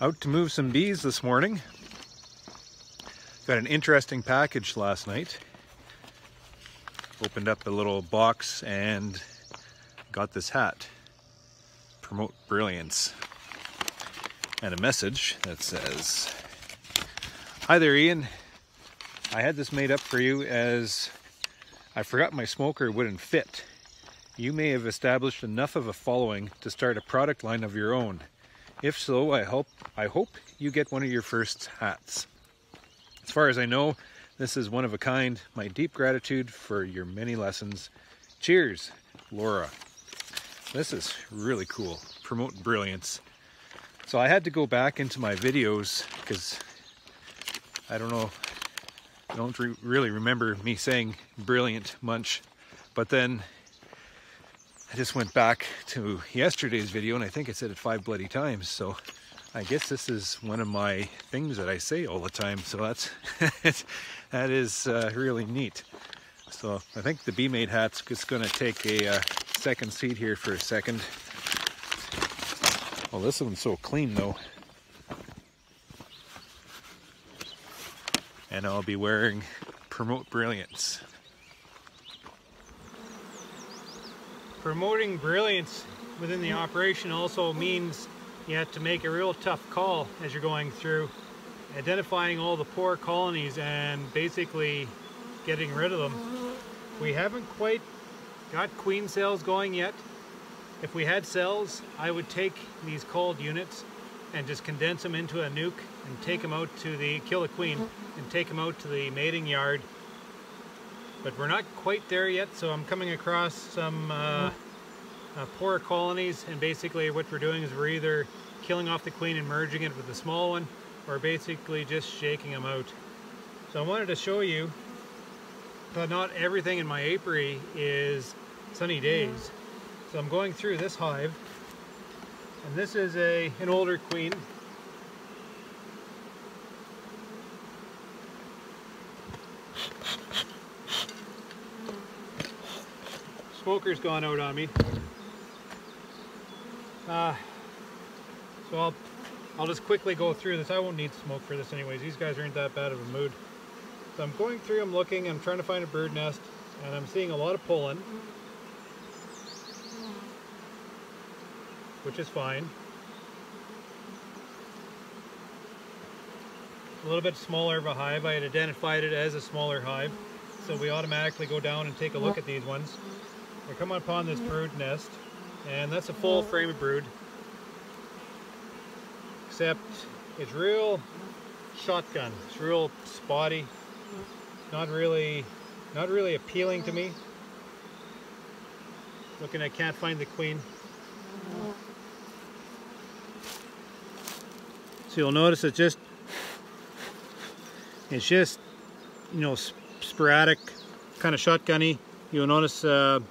Out to move some bees this morning. Got an interesting package last night. Opened up a little box and got this hat. Promote Brilliance. And a message that says, "Hi there, Ian. I had this made up for you as I forgot my smoker wouldn't fit. You may have established enough of a following to start a product line of your own. If so, I hope you get one of your first hats. As far as I know, this is one of a kind. My deep gratitude for your many lessons. Cheers, Laura." This is really cool. Promote Brilliance. So I had to go back into my videos because I don't really remember me saying brilliant much. But then I just went back to yesterday's video and I think I said it 5 bloody times. So I guess this is one of my things that I say all the time. So that is really neat. So I think the Bee Made hat's just going to take a second seat here for a second. Well, this one's so clean though. And I'll be wearing Promote Brilliance. Promoting brilliance within the operation also means you have to make a real tough call as you're going through, identifying all the poor colonies and basically getting rid of them. We haven't quite got queen cells going yet. If we had cells, I would take these culled units and just condense them into a nuke and take them out to kill the queen and take them out to the mating yard. But we're not quite there yet, so I'm coming across some poor colonies, and basically what we're doing is we're either killing off the queen and merging it with the small one, or basically just shaking them out. So I wanted to show you that not everything in my apiary is sunny days. So I'm going through this hive, and this is an older queen. Smoker's gone out on me. So I'll just quickly go through this. I won't need smoke for this anyways. These guys aren't that bad of a mood. So I'm going through, I'm looking, I'm trying to find a bird nest, and I'm seeing a lot of pollen, which is fine. A little bit smaller of a hive. I had identified it as a smaller hive, so we automatically go down and take a look at these ones. We're coming upon this brood nest, and that's a full frame of brood, except it's real shotgun. It's real spotty. Not really appealing to me. Looking, I can't find the queen. So you'll notice it's just you know, sporadic, kind of shotgunny. You'll notice a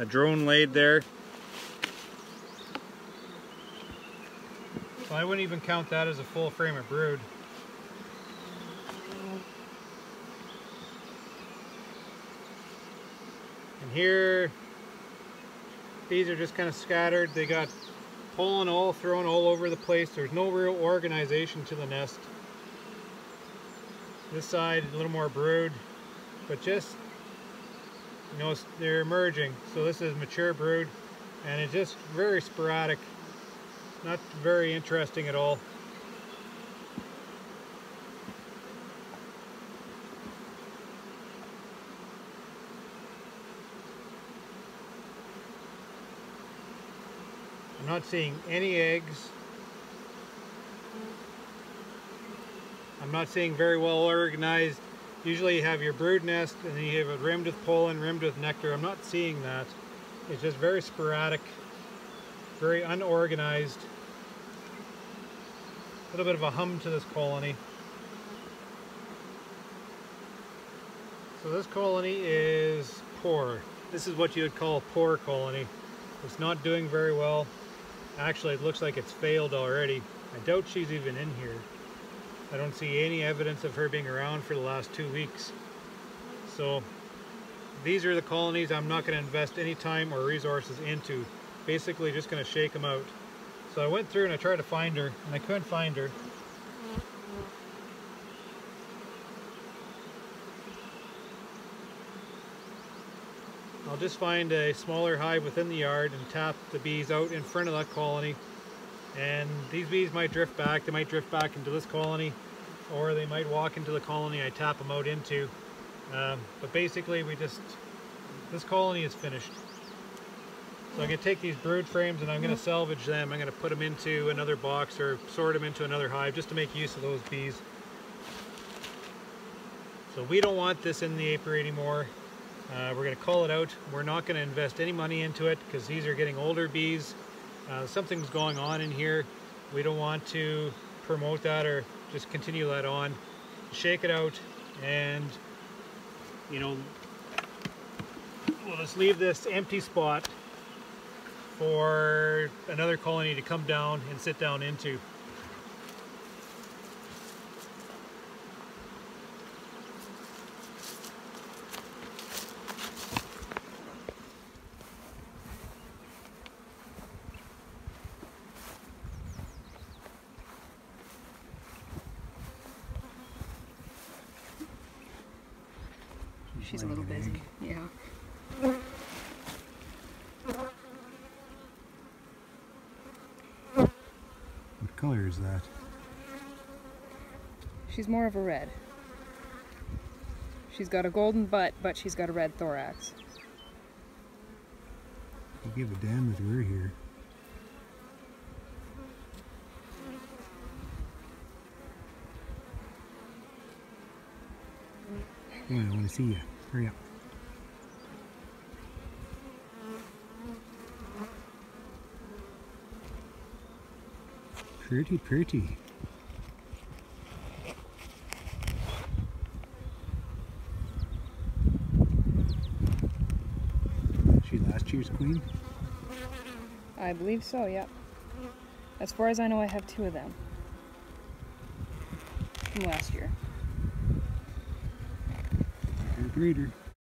drone laid there. So I wouldn't even count that as a full frame of brood. And here, bees are just kind of scattered. They got pollen all thrown all over the place. There's no real organization to the nest. This side, a little more brood, but just, you know, they're emerging. So this is mature brood, and it's just very sporadic. Not very interesting at all. I'm not seeing any eggs. I'm not seeing very well organized. Usually you have your brood nest and then you have it rimmed with pollen, rimmed with nectar. I'm not seeing that. It's just very sporadic, very unorganized. A little bit of a hum to this colony. So this colony is poor. This is what you would call a poor colony. It's not doing very well. Actually, it looks like it's failed already. I doubt she's even in here. I don't see any evidence of her being around for the last 2 weeks. So these are the colonies I'm not going to invest any time or resources into. Basically just going to shake them out. So I went through and I tried to find her, and I couldn't find her. I'll just find a smaller hive within the yard and tap the bees out in front of that colony. And these bees might drift back. They might drift back into this colony, or they might walk into the colony I tap them out into. But basically this colony is finished. So I'm going to take these brood frames and I'm going to salvage them. I'm going to put them into another box or sort them into another hive just to make use of those bees. So we don't want this in the apiary anymore. We're going to call it out. We're not going to invest any money into it because these are getting older bees. Something's going on in here. We don't want to promote that or just continue that on. Shake it out, and you know, we'll just leave this empty spot for another colony to come down and sit down into. She's a little busy, yeah. What color is that? She's more of a red. She's got a golden butt, but she's got a red thorax. You give a damn if we're here. Come on, I want to see you. Hurry up. Pretty, pretty. She last year's queen? I believe so, yep. As far as I know, I have 2 of them from last year. You're a breeder.